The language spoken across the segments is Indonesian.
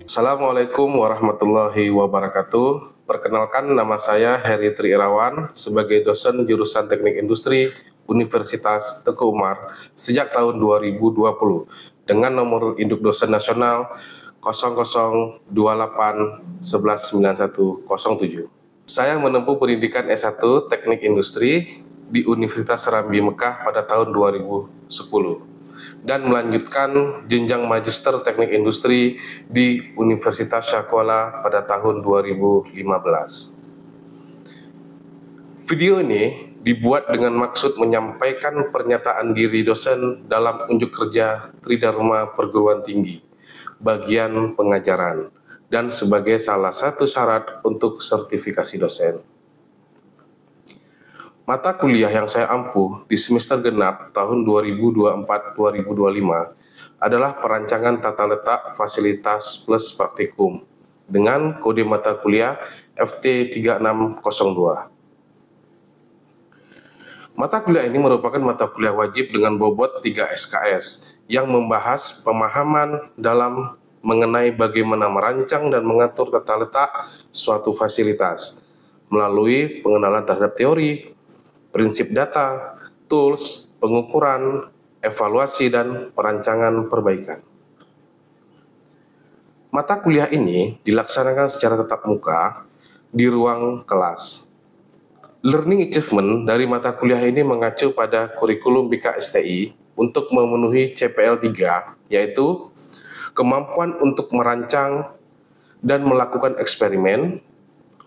Assalamualaikum warahmatullahi wabarakatuh. Perkenalkan, nama saya Heri Tri Irawan sebagai dosen jurusan Teknik Industri Universitas Teguh Umar sejak tahun 2020 dengan nomor induk dosen nasional 0028119107. Saya menempuh pendidikan S1 Teknik Industri di Universitas Serambi Mekah pada tahun 2010 dan melanjutkan jenjang Magister Teknik Industri di Universitas Syahkuala pada tahun 2015. Video ini dibuat dengan maksud menyampaikan pernyataan diri dosen dalam unjuk kerja Tridharma Perguruan Tinggi, bagian pengajaran, dan sebagai salah satu syarat untuk sertifikasi dosen. Mata kuliah yang saya ampuh di semester genap tahun 2024-2025 adalah perancangan tata letak fasilitas plus praktikum dengan kode mata kuliah FT3602. Mata kuliah ini merupakan mata kuliah wajib dengan bobot 3 SKS yang membahas pemahaman dalam mengenai bagaimana merancang dan mengatur tata letak suatu fasilitas melalui pengenalan terhadap teori, prinsip data, tools, pengukuran, evaluasi, dan perancangan perbaikan. Mata kuliah ini dilaksanakan secara tatap muka di ruang kelas. Learning achievement dari mata kuliah ini mengacu pada kurikulum BKSTI untuk memenuhi CPL 3, yaitu kemampuan untuk merancang dan melakukan eksperimen,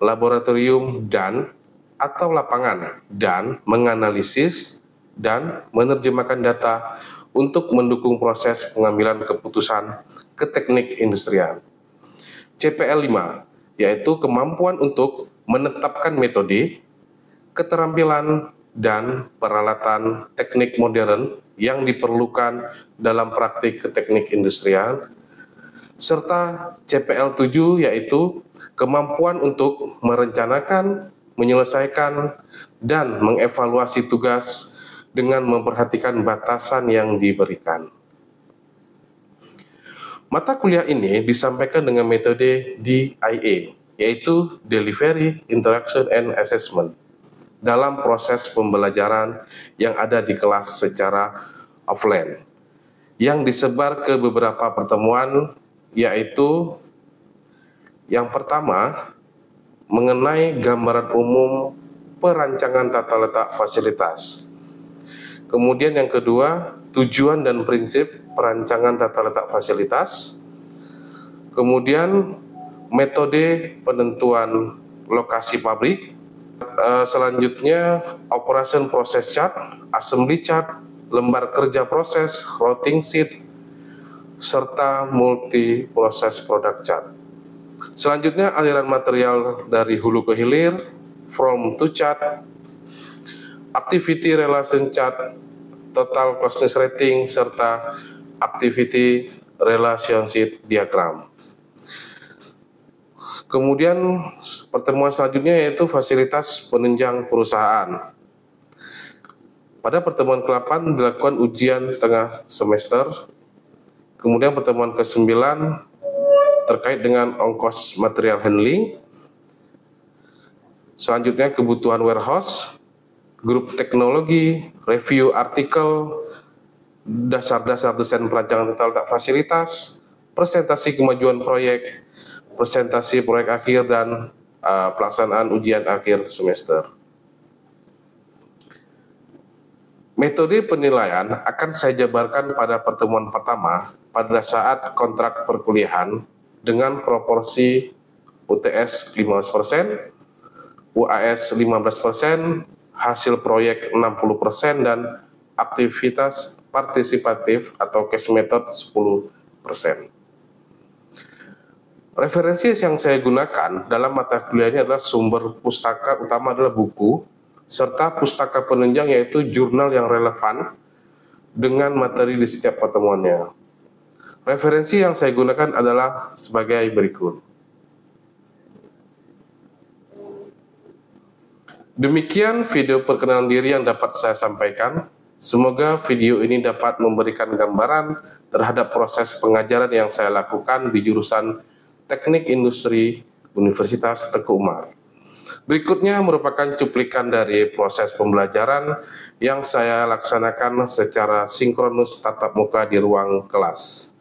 laboratorium atau lapangan, dan menganalisis dan menerjemahkan data untuk mendukung proses pengambilan keputusan ke teknik industrial. CPL 5, yaitu kemampuan untuk menetapkan metode, keterampilan, dan peralatan teknik modern yang diperlukan dalam praktik ke teknik industrial, serta CPL 7, yaitu kemampuan untuk merencanakan, menyelesaikan, dan mengevaluasi tugas dengan memperhatikan batasan yang diberikan. Mata kuliah ini disampaikan dengan metode DIA, yaitu Delivery, Interaction, and Assessment, dalam proses pembelajaran yang ada di kelas secara offline, yang disebar ke beberapa pertemuan, yaitu yang pertama, mengenai gambaran umum perancangan tata letak fasilitas. Kemudian yang kedua, tujuan dan prinsip perancangan tata letak fasilitas. Kemudian metode penentuan lokasi pabrik. Selanjutnya operation process chart, assembly chart, lembar kerja proses, routing sheet, serta multi process product chart. Selanjutnya aliran material dari hulu ke hilir, from to chart, activity relation chart, total closeness rating, serta activity relationship diagram. Kemudian pertemuan selanjutnya yaitu fasilitas penunjang perusahaan. Pada pertemuan ke-8 dilakukan ujian tengah semester. Kemudian pertemuan ke-9 terkait dengan ongkos material handling. Selanjutnya kebutuhan warehouse, grup teknologi, review artikel, dasar-dasar desain perancangan tata letak fasilitas, presentasi kemajuan proyek, presentasi proyek akhir, dan pelaksanaan ujian akhir semester. Metode penilaian akan saya jabarkan pada pertemuan pertama pada saat kontrak perkuliahan dengan proporsi UTS 15%, UAS 15%, hasil proyek 60%, dan aktivitas partisipatif atau case method 10%. Referensi yang saya gunakan dalam mata kuliah ini adalah sumber pustaka utama adalah buku, serta pustaka penunjang yaitu jurnal yang relevan dengan materi di setiap pertemuannya. Referensi yang saya gunakan adalah sebagai berikut. Demikian video perkenalan diri yang dapat saya sampaikan. Semoga video ini dapat memberikan gambaran terhadap proses pengajaran yang saya lakukan di jurusan Teknik Industri Universitas Teguh Umar. Berikutnya merupakan cuplikan dari proses pembelajaran yang saya laksanakan secara sinkronus tatap muka di ruang kelas.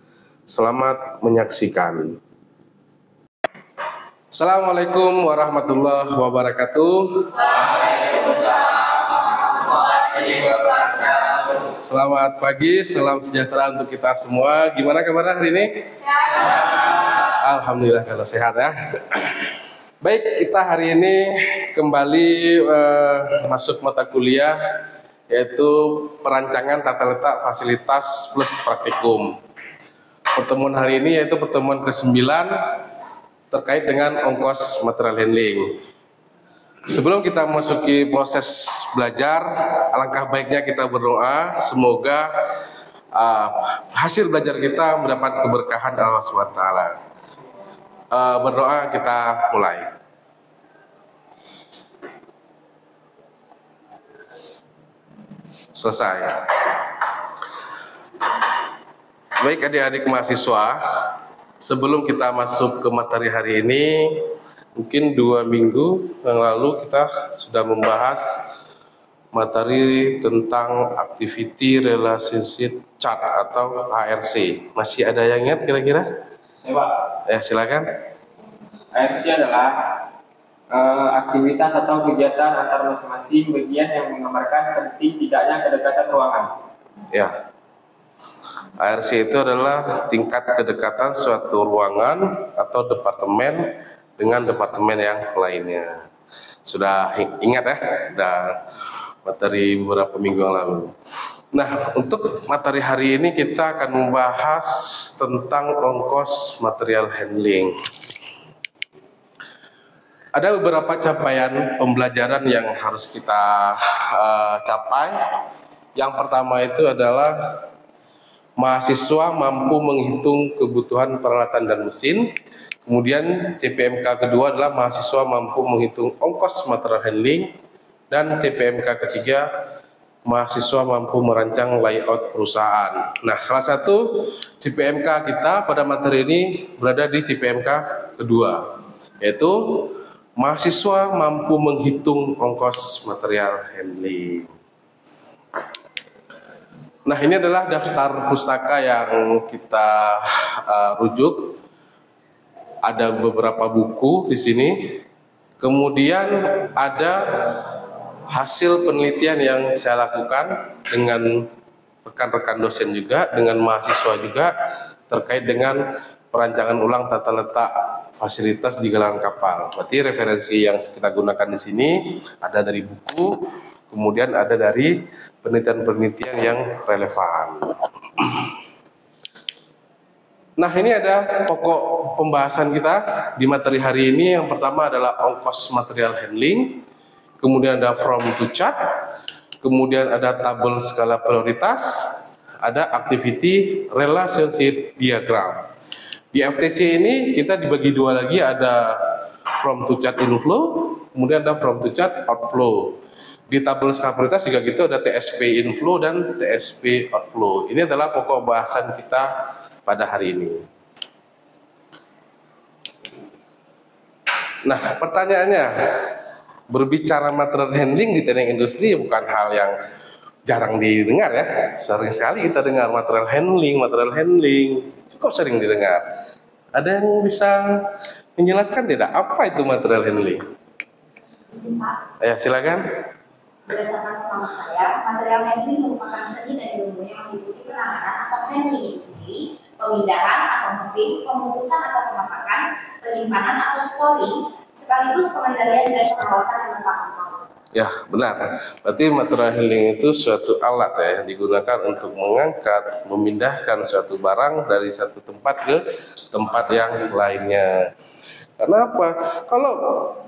Selamat menyaksikan. Assalamualaikum warahmatullahi wabarakatuh. Selamat pagi, salam sejahtera untuk kita semua. Gimana kabar hari ini? Alhamdulillah kalau sehat ya. Baik, kita hari ini kembali masuk mata kuliah yaitu perancangan tata letak fasilitas plus praktikum. Pertemuan hari ini yaitu pertemuan ke-9 terkait dengan ongkos material handling. Sebelum kita memasuki proses belajar, alangkah baiknya kita berdoa semoga hasil belajar kita mendapat keberkahan Allah SWT. Berdoa kita mulai. Selesai. Baik adik-adik mahasiswa, sebelum kita masuk ke materi hari ini, mungkin 2 minggu yang lalu kita sudah membahas materi tentang Activity Relationship Chart atau ARC. Masih ada yang ingat kira-kira? Ya, Pak. Ya, silakan. ARC adalah aktivitas atau kegiatan antar masing-masing bagian yang menggambarkan penting tidaknya kedekatan ruangan. Ya. ARC itu adalah tingkat kedekatan suatu ruangan atau departemen dengan departemen yang lainnya. Sudah ingat ya? Sudah materi beberapa minggu yang lalu. Nah, untuk materi hari ini kita akan membahas tentang ongkos material handling. Ada beberapa capaian pembelajaran yang harus kita capai. Yang pertama itu adalah mahasiswa mampu menghitung kebutuhan peralatan dan mesin. Kemudian CPMK kedua adalah mahasiswa mampu menghitung ongkos material handling. Dan CPMK ketiga, mahasiswa mampu merancang layout perusahaan. Nah, salah satu CPMK kita pada materi ini berada di CPMK kedua, yaitu mahasiswa mampu menghitung ongkos material handling. Nah, ini adalah daftar pustaka yang kita rujuk. Ada beberapa buku di sini. Kemudian ada hasil penelitian yang saya lakukan dengan rekan-rekan dosen juga, dengan mahasiswa juga terkait dengan perancangan ulang tata letak fasilitas di galangan kapal. Berarti referensi yang kita gunakan di sini ada dari buku, kemudian ada dari penelitian-penelitian yang relevan. Nah, ini ada pokok pembahasan kita di materi hari ini. Yang pertama adalah ongkos material handling. Kemudian ada from to chart, kemudian ada tabel skala prioritas, ada activity relationship diagram. Di FTC ini kita dibagi dua lagi, ada from to chart inflow, kemudian ada from to chart outflow. Di tabel skala prioritas juga gitu, ada TSP inflow dan TSP outflow. Ini adalah pokok bahasan kita pada hari ini. Nah, pertanyaannya, berbicara material handling di teknik industri bukan hal yang jarang didengar ya. Sering sekali kita dengar material handling, cukup sering didengar. Ada yang bisa menjelaskan tidak apa itu material handling? Ya, silakan. Berdasarkan pengalaman saya, material handling merupakan seni dan ilmu yang meliputi penanganan atau handling itu sendiri, pemindahan atau moving, pembungkusan atau pemapakan, penyimpanan atau storing, sekaligus pengendalian dan pengawasan yang bertahap. Ya, benar. Berarti material handling itu suatu alat ya yang digunakan untuk mengangkat, memindahkan suatu barang dari satu tempat ke tempat yang lainnya. Kenapa? Kalau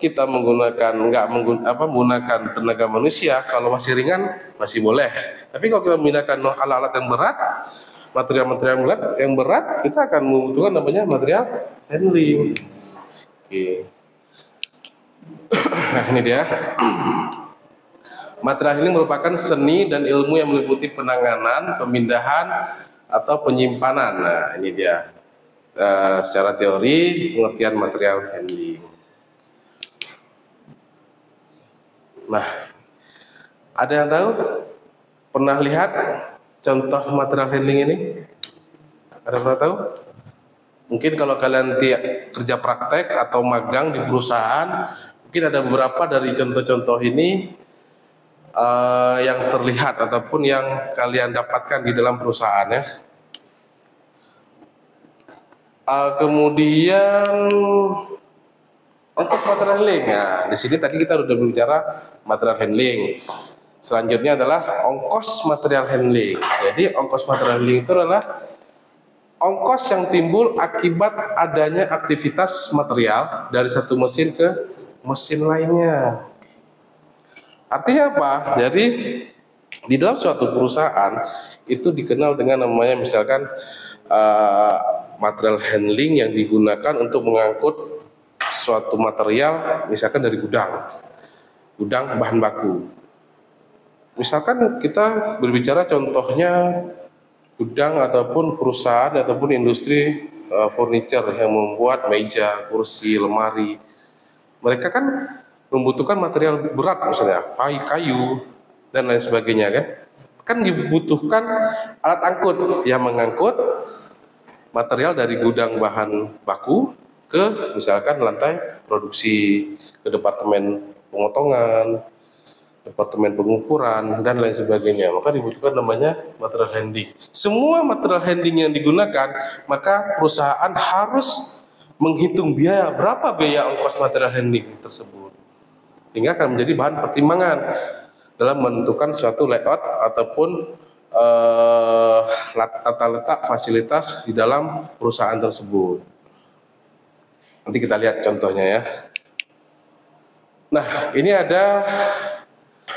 kita menggunakan tenaga manusia, kalau masih ringan masih boleh. Tapi kalau kita menggunakan alat-alat yang berat, material-material yang berat, kita akan membutuhkan namanya material handling. Oke. Nah, ini dia. Material handling merupakan seni dan ilmu yang meliputi penanganan, pemindahan, atau penyimpanan. Nah, ini dia. secara teori pengertian material handling. Nah, ada yang tahu? Pernah lihat contoh material handling ini? Ada yang pernah tahu? Mungkin kalau kalian kerja praktek atau magang di perusahaan, mungkin ada beberapa dari contoh-contoh ini yang terlihat ataupun yang kalian dapatkan di dalam perusahaan ya. Kemudian ongkos material handling. Nah, di sini tadi kita sudah berbicara material handling. Selanjutnya adalah ongkos material handling. Jadi ongkos material handling itu adalah ongkos yang timbul akibat adanya aktivitas material dari satu mesin ke mesin lainnya. Artinya apa? Jadi di dalam suatu perusahaan itu dikenal dengan namanya misalkan material handling yang digunakan untuk mengangkut suatu material misalkan dari gudang bahan baku. Misalkan kita berbicara contohnya gudang ataupun perusahaan ataupun industri furniture yang membuat meja, kursi, lemari. Mereka kan membutuhkan material berat misalnya kayu dan lain sebagainya kan. Kan dibutuhkan alat angkut yang mengangkut material dari gudang bahan baku ke misalkan lantai produksi, ke departemen pemotongan, departemen pengukuran dan lain sebagainya. Maka dibutuhkan namanya material handling. Semua material handling yang digunakan, maka perusahaan harus menghitung berapa biaya ongkos material handling tersebut. Sehingga akan menjadi bahan pertimbangan dalam menentukan suatu layout ataupun tata letak fasilitas di dalam perusahaan tersebut. Nanti kita lihat contohnya ya. Nah, ini ada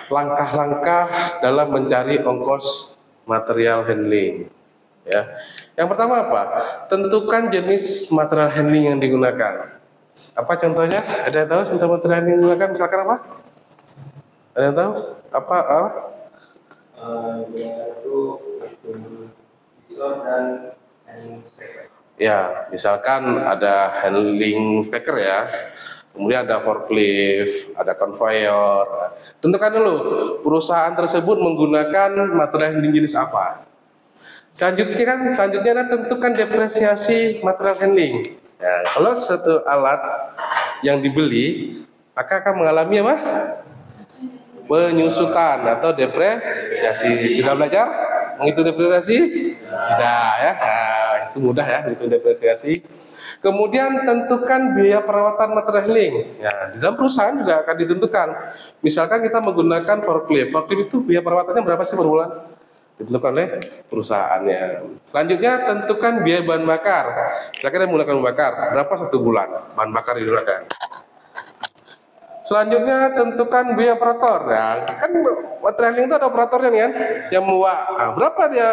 langkah-langkah dalam mencari ongkos material handling. Ya. Yang pertama apa? Tentukan jenis material handling yang digunakan. Apa contohnya? Ada yang tahu contoh material handling yang digunakan? Misalkan apa? Ada yang tahu? Apa? Itu visor dan handling stacker. Ya, misalkan ada handling stacker ya. Kemudian ada forklift, ada conveyor. Tentukan dulu perusahaan tersebut menggunakan material handling jenis apa. Selanjutnya adalah tentukan depresiasi material handling. Ya, kalau satu alat yang dibeli, maka akan mengalami apa? Penyusutan atau depresiasi. Sudah belajar menghitung depresiasi? Sudah ya. Nah, itu mudah ya menghitung depresiasi. Kemudian tentukan biaya perawatan material handling. Ya, di dalam perusahaan juga akan ditentukan. Misalkan kita menggunakan forklift. Forklift itu biaya perawatannya berapa sih per bulan? Ditentukan oleh perusahaannya. Selanjutnya tentukan biaya bahan bakar. Misalkan kita menggunakan bahan bakar, berapa satu bulan bahan bakar digunakan? Selanjutnya tentukan biaya operator. Nah, kan material handling itu ada operatornya nih kan, yang membawa. Nah, berapa dia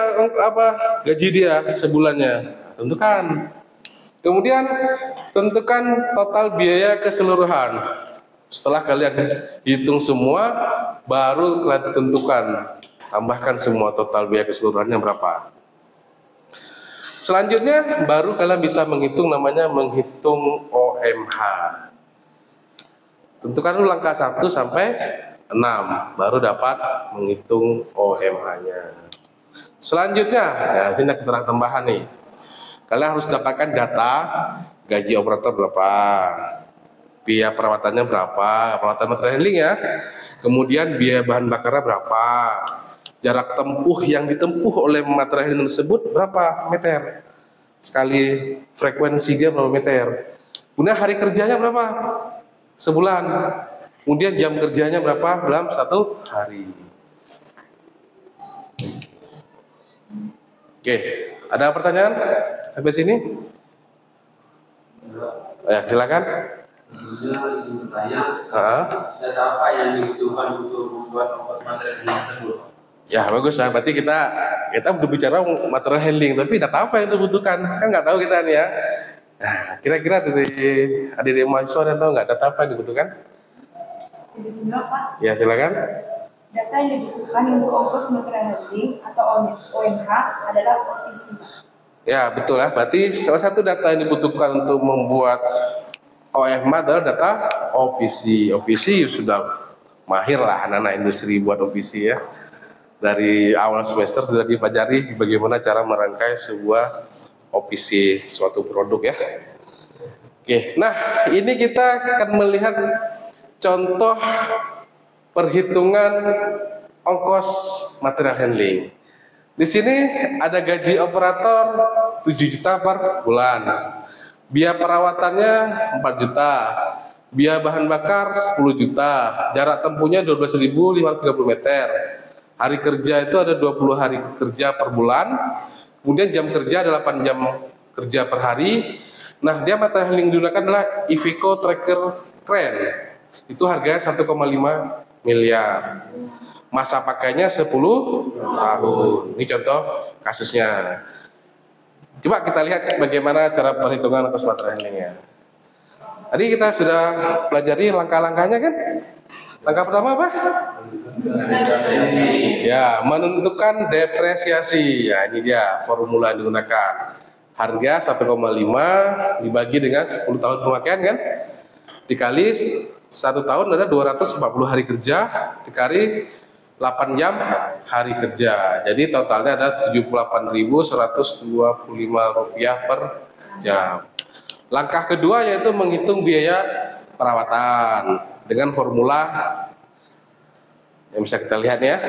gaji dia sebulannya? Tentukan. Kemudian tentukan total biaya keseluruhan. Setelah kalian hitung semua, baru kalian tentukan, tambahkan semua total biaya keseluruhannya berapa. Selanjutnya baru kalian bisa menghitung namanya menghitung OMH. Tentukan dulu langkah 1 sampai 6, baru dapat menghitung OMH-nya. Selanjutnya, ya sini ada keterangan tambahan nih. Kalian harus dapatkan data gaji operator berapa, biaya perawatannya berapa, perawatan material handling ya. Kemudian biaya bahan bakarnya berapa, jarak tempuh yang ditempuh oleh material handling tersebut berapa meter, sekali frekuensinya berapa meter. Kemudian hari kerjanya berapa? Sebulan. Kemudian jam kerjanya berapa dalam satu hari. Oke, ada pertanyaan sampai sini? Ya, silakan. Selanjutnya izin bertanya, data apa yang dibutuhkan untuk membuat ongkos material handling tersebut? Ya bagus ya, berarti kita berbicara material handling, tapi data apa yang dibutuhkan? Kan nggak tahu kita nih ya. Nah, kira-kira dari adik-adik mahasiswa yang tahu nggak data apa yang dibutuhkan? Pak. Ya silakan. Data yang dibutuhkan untuk ongkos material handling atau OMH adalah OPC. Ya betul ya, berarti salah satu data yang dibutuhkan untuk membuat OFMA adalah data OPC. OPC sudah mahir lah anak-anak industri buat OPC ya. Dari awal semester sudah dipelajari bagaimana cara merangkai sebuah OPC suatu produk ya. Oke, nah ini kita akan melihat contoh perhitungan ongkos material handling. Di sini ada gaji operator 7 juta per bulan. Biaya perawatannya 4 juta. Biaya bahan bakar 10 juta. Jarak tempuhnya 12.530 meter. Hari kerja itu ada 20 hari kerja per bulan. Kemudian jam kerja ada 8 jam kerja per hari. Nah, dia material handling digunakan adalah Iveco Tracker Crane. Itu harganya 1,5 miliar. Masa pakainya 10 tahun. Ini contoh kasusnya. Coba kita lihat bagaimana cara perhitungan ongkos material handlingnya. Tadi kita sudah pelajari langkah-langkahnya kan? Langkah pertama apa? Ya, menentukan depresiasi. Ya, ini dia formula yang digunakan. Harga 1,5 dibagi dengan 10 tahun pemakaian kan? Dikali 1 tahun ada 240 hari kerja, dikali 8 jam hari kerja. Jadi totalnya ada 78.125 rupiah per jam. Langkah kedua yaitu menghitung biaya perawatan dengan formula yang bisa kita lihat ya.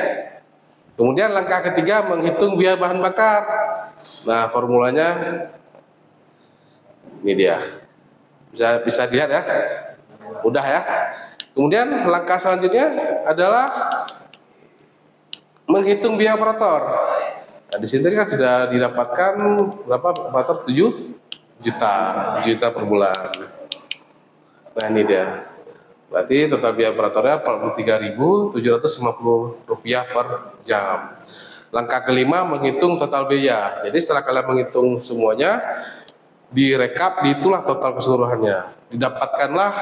Kemudian langkah ketiga menghitung biaya bahan bakar. Nah, formulanya ini dia. Bisa dilihat ya. Mudah ya. Kemudian langkah selanjutnya adalah menghitung biaya operator. Nah, di sini kan sudah didapatkan berapa operator? 7 juta per bulan. Nah, ini dia. Berarti total biaya operatornya 43.750 rupiah per jam. Langkah kelima menghitung total biaya. Jadi setelah kalian menghitung semuanya, direkap, ditulah total keseluruhannya. Didapatkanlah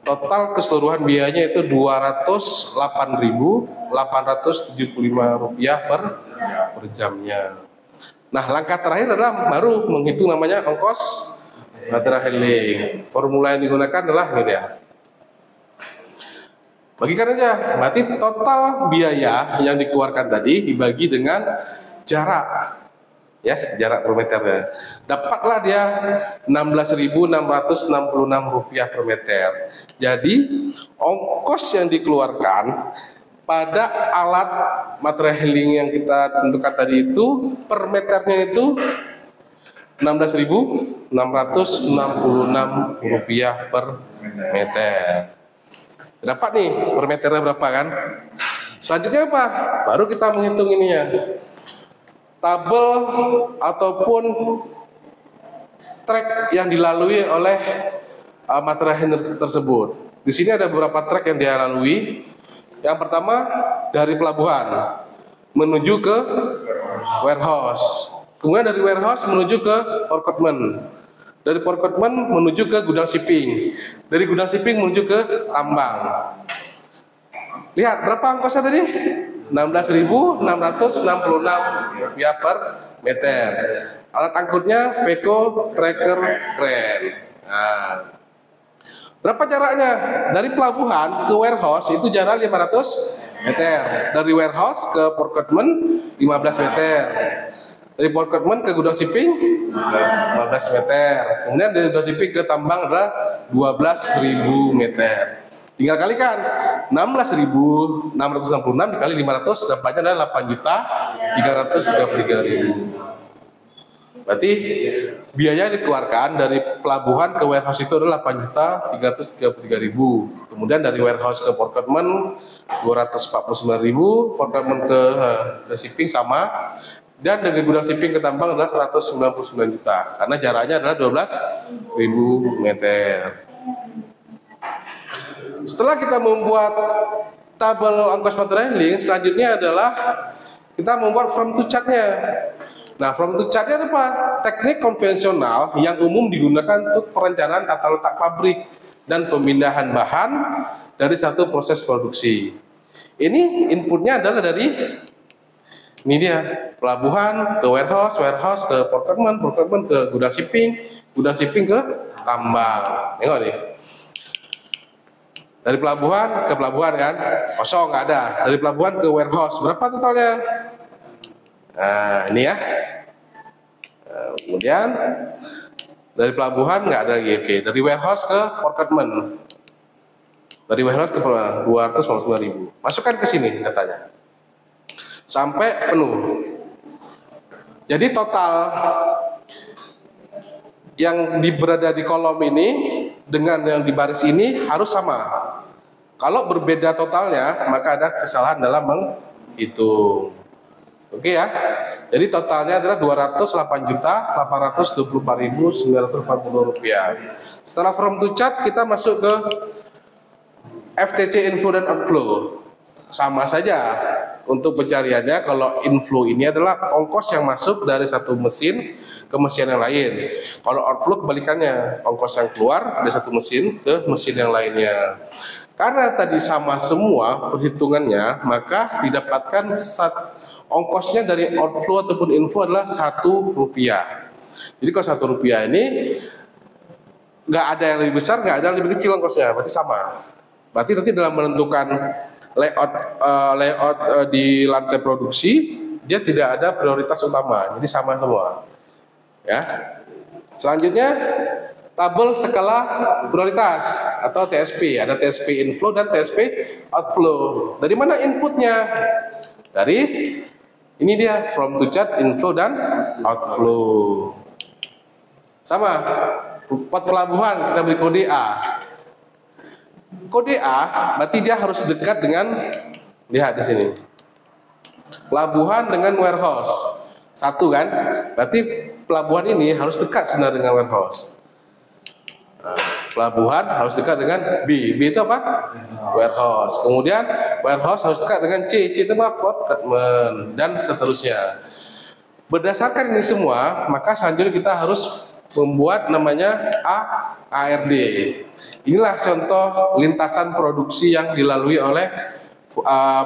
total keseluruhan biayanya itu 208.875 rupiah per jamnya. Nah, langkah terakhir adalah baru menghitung namanya ongkos material handling. Formula yang digunakan adalah ini ya. Bagikan aja, berarti total biaya yang dikeluarkan tadi dibagi dengan jarak. Ya, jarak per meternya. Dapatlah dia 16.666 rupiah per meter. Jadi ongkos yang dikeluarkan pada alat material handling yang kita tentukan tadi itu per meternya itu 16.666 rupiah per meter. Dapat nih per meternya berapa kan? Selanjutnya apa? Baru kita menghitung ininya. Tabel ataupun track yang dilalui oleh material handler tersebut. Di sini ada beberapa track yang dia lalui. Yang pertama dari pelabuhan menuju ke warehouse. Kemudian dari warehouse menuju ke portment. Dari portment menuju ke gudang shipping. Dari gudang shipping menuju ke tambang. Lihat berapa ongkosnya tadi? 16.666 rupiah per meter. Alat angkutnya Iveco Tracker Crane. Nah, berapa jaraknya? Dari pelabuhan ke warehouse itu jarak 500 meter. Dari warehouse ke portment 15 meter. Dari portment ke gudang shipping 15 meter. Kemudian dari gudang shipping ke tambang adalah 12.000 meter. Tinggal kalikan 16.666 dikali 500 dapatnya adalah 8.333.000. Berarti biaya dikeluarkan dari pelabuhan ke warehouse itu adalah 8.333.000. Kemudian dari warehouse ke portment 249.000, portment ke shipping sama. Dan dari gudang shipping ke tambang adalah 199 juta karena jaraknya adalah 12.000 meter. Setelah kita membuat tabel ongkos material handling, selanjutnya adalah kita membuat from to chart-nya. Nah, from to chart-nya apa? Teknik konvensional yang umum digunakan untuk perencanaan tata letak pabrik dan pemindahan bahan dari satu proses produksi. Ini inputnya adalah dari Ini dia, pelabuhan ke warehouse, warehouse ke procurement, procurement ke gudang shipping ke tambang. Tengok nih. Dari pelabuhan ke pelabuhan kan, kosong nggak ada. Dari pelabuhan ke warehouse, berapa totalnya? Nah, ini ya. Nah, kemudian dari pelabuhan nggak ada lagi. Oke, dari warehouse ke procurement. Dari warehouse ke 249.000. Masukkan ke sini datanya. Sampai penuh. Jadi total yang berada di kolom ini dengan yang di baris ini harus sama. Kalau berbeda totalnya, maka ada kesalahan dalam menghitung. Oke ya. Jadi totalnya adalah Rp208.824.940 rupiah. Setelah from to chart, kita masuk ke FTC inflow dan outflow. Sama saja untuk pencariannya. Kalau inflow ini adalah ongkos yang masuk dari satu mesin ke mesin yang lain. Kalau outflow kebalikannya, ongkos yang keluar dari satu mesin ke mesin yang lainnya. Karena tadi sama semua perhitungannya, maka didapatkan ongkosnya dari outflow ataupun inflow adalah Rp1. Jadi kalau Rp1 ini nggak ada yang lebih besar, nggak ada yang lebih kecil ongkosnya, berarti sama. Berarti nanti dalam menentukan layout di lantai produksi, dia tidak ada prioritas utama, jadi sama semua. Ya. Selanjutnya tabel skala prioritas atau TSP. Ada TSP inflow dan TSP outflow. Dari mana inputnya? Dari ini dia, from to chart, inflow dan outflow. Sama. Pot pelabuhan kita beri kode A. Kode A berarti dia harus dekat dengan, lihat di sini, pelabuhan dengan warehouse. Satu kan? Berarti pelabuhan ini harus dekat sebenarnya dengan warehouse. Nah, pelabuhan harus dekat dengan B. B itu apa? Warehouse. Kemudian warehouse harus dekat dengan C. C itu apa? Procurement, dan seterusnya. Berdasarkan ini semua, maka selanjutnya kita harus membuat namanya ARD. Inilah contoh lintasan produksi yang dilalui oleh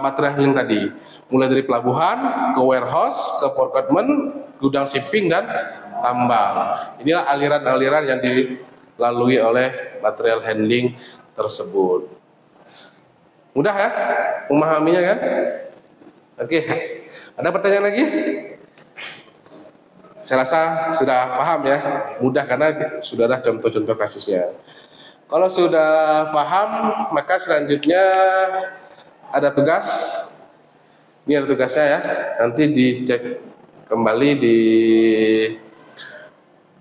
material handling tadi. Mulai dari pelabuhan ke warehouse, ke procurement, gudang shipping dan tambang. Inilah aliran-aliran yang dilalui oleh material handling tersebut. Mudah ya memahaminya kan? Oke. Ada pertanyaan lagi? Saya rasa sudah paham ya. Mudah karena sudah ada contoh-contoh kasusnya. Kalau sudah paham, maka selanjutnya ada tugas. Ini ada tugasnya ya. Nanti dicek kembali di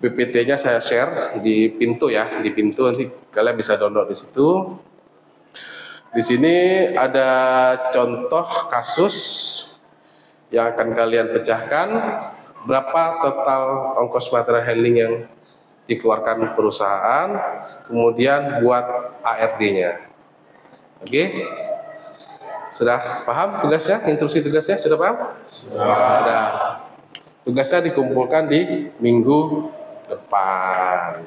PPT-nya, saya share di Pintu ya. Di Pintu nanti kalian bisa download di situ. Di sini ada contoh kasus yang akan kalian pecahkan. Berapa total ongkos material handling yang dikeluarkan perusahaan, kemudian buat ARD-nya. Oke? Sudah paham tugasnya? Instruksi tugasnya sudah paham? Sudah. Tugasnya dikumpulkan di minggu depan.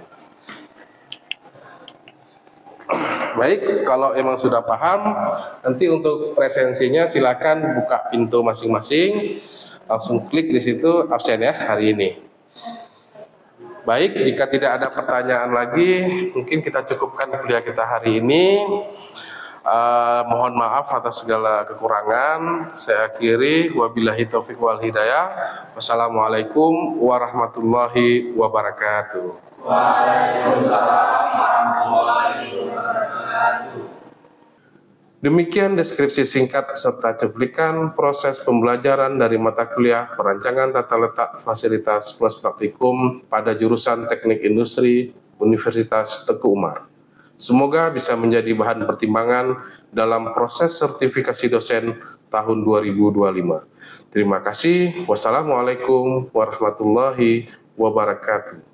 Baik, kalau emang sudah paham, nanti untuk presensinya silakan buka Pintu masing-masing, langsung klik di situ absen ya hari ini. Baik, jika tidak ada pertanyaan lagi, mungkin kita cukupkan kuliah kita hari ini. Mohon maaf atas segala kekurangan. Saya akhiri, wabillahi taufiq wal hidayah. Wassalamualaikum warahmatullahi wabarakatuh. Waalaikumsalam warahmatullahi wabarakatuh. Demikian deskripsi singkat serta cuplikan proses pembelajaran dari mata kuliah perancangan tata letak fasilitas plus praktikum pada jurusan Teknik Industri Universitas Teguh Umar. Semoga bisa menjadi bahan pertimbangan dalam proses sertifikasi dosen tahun 2025. Terima kasih. Wassalamualaikum warahmatullahi wabarakatuh.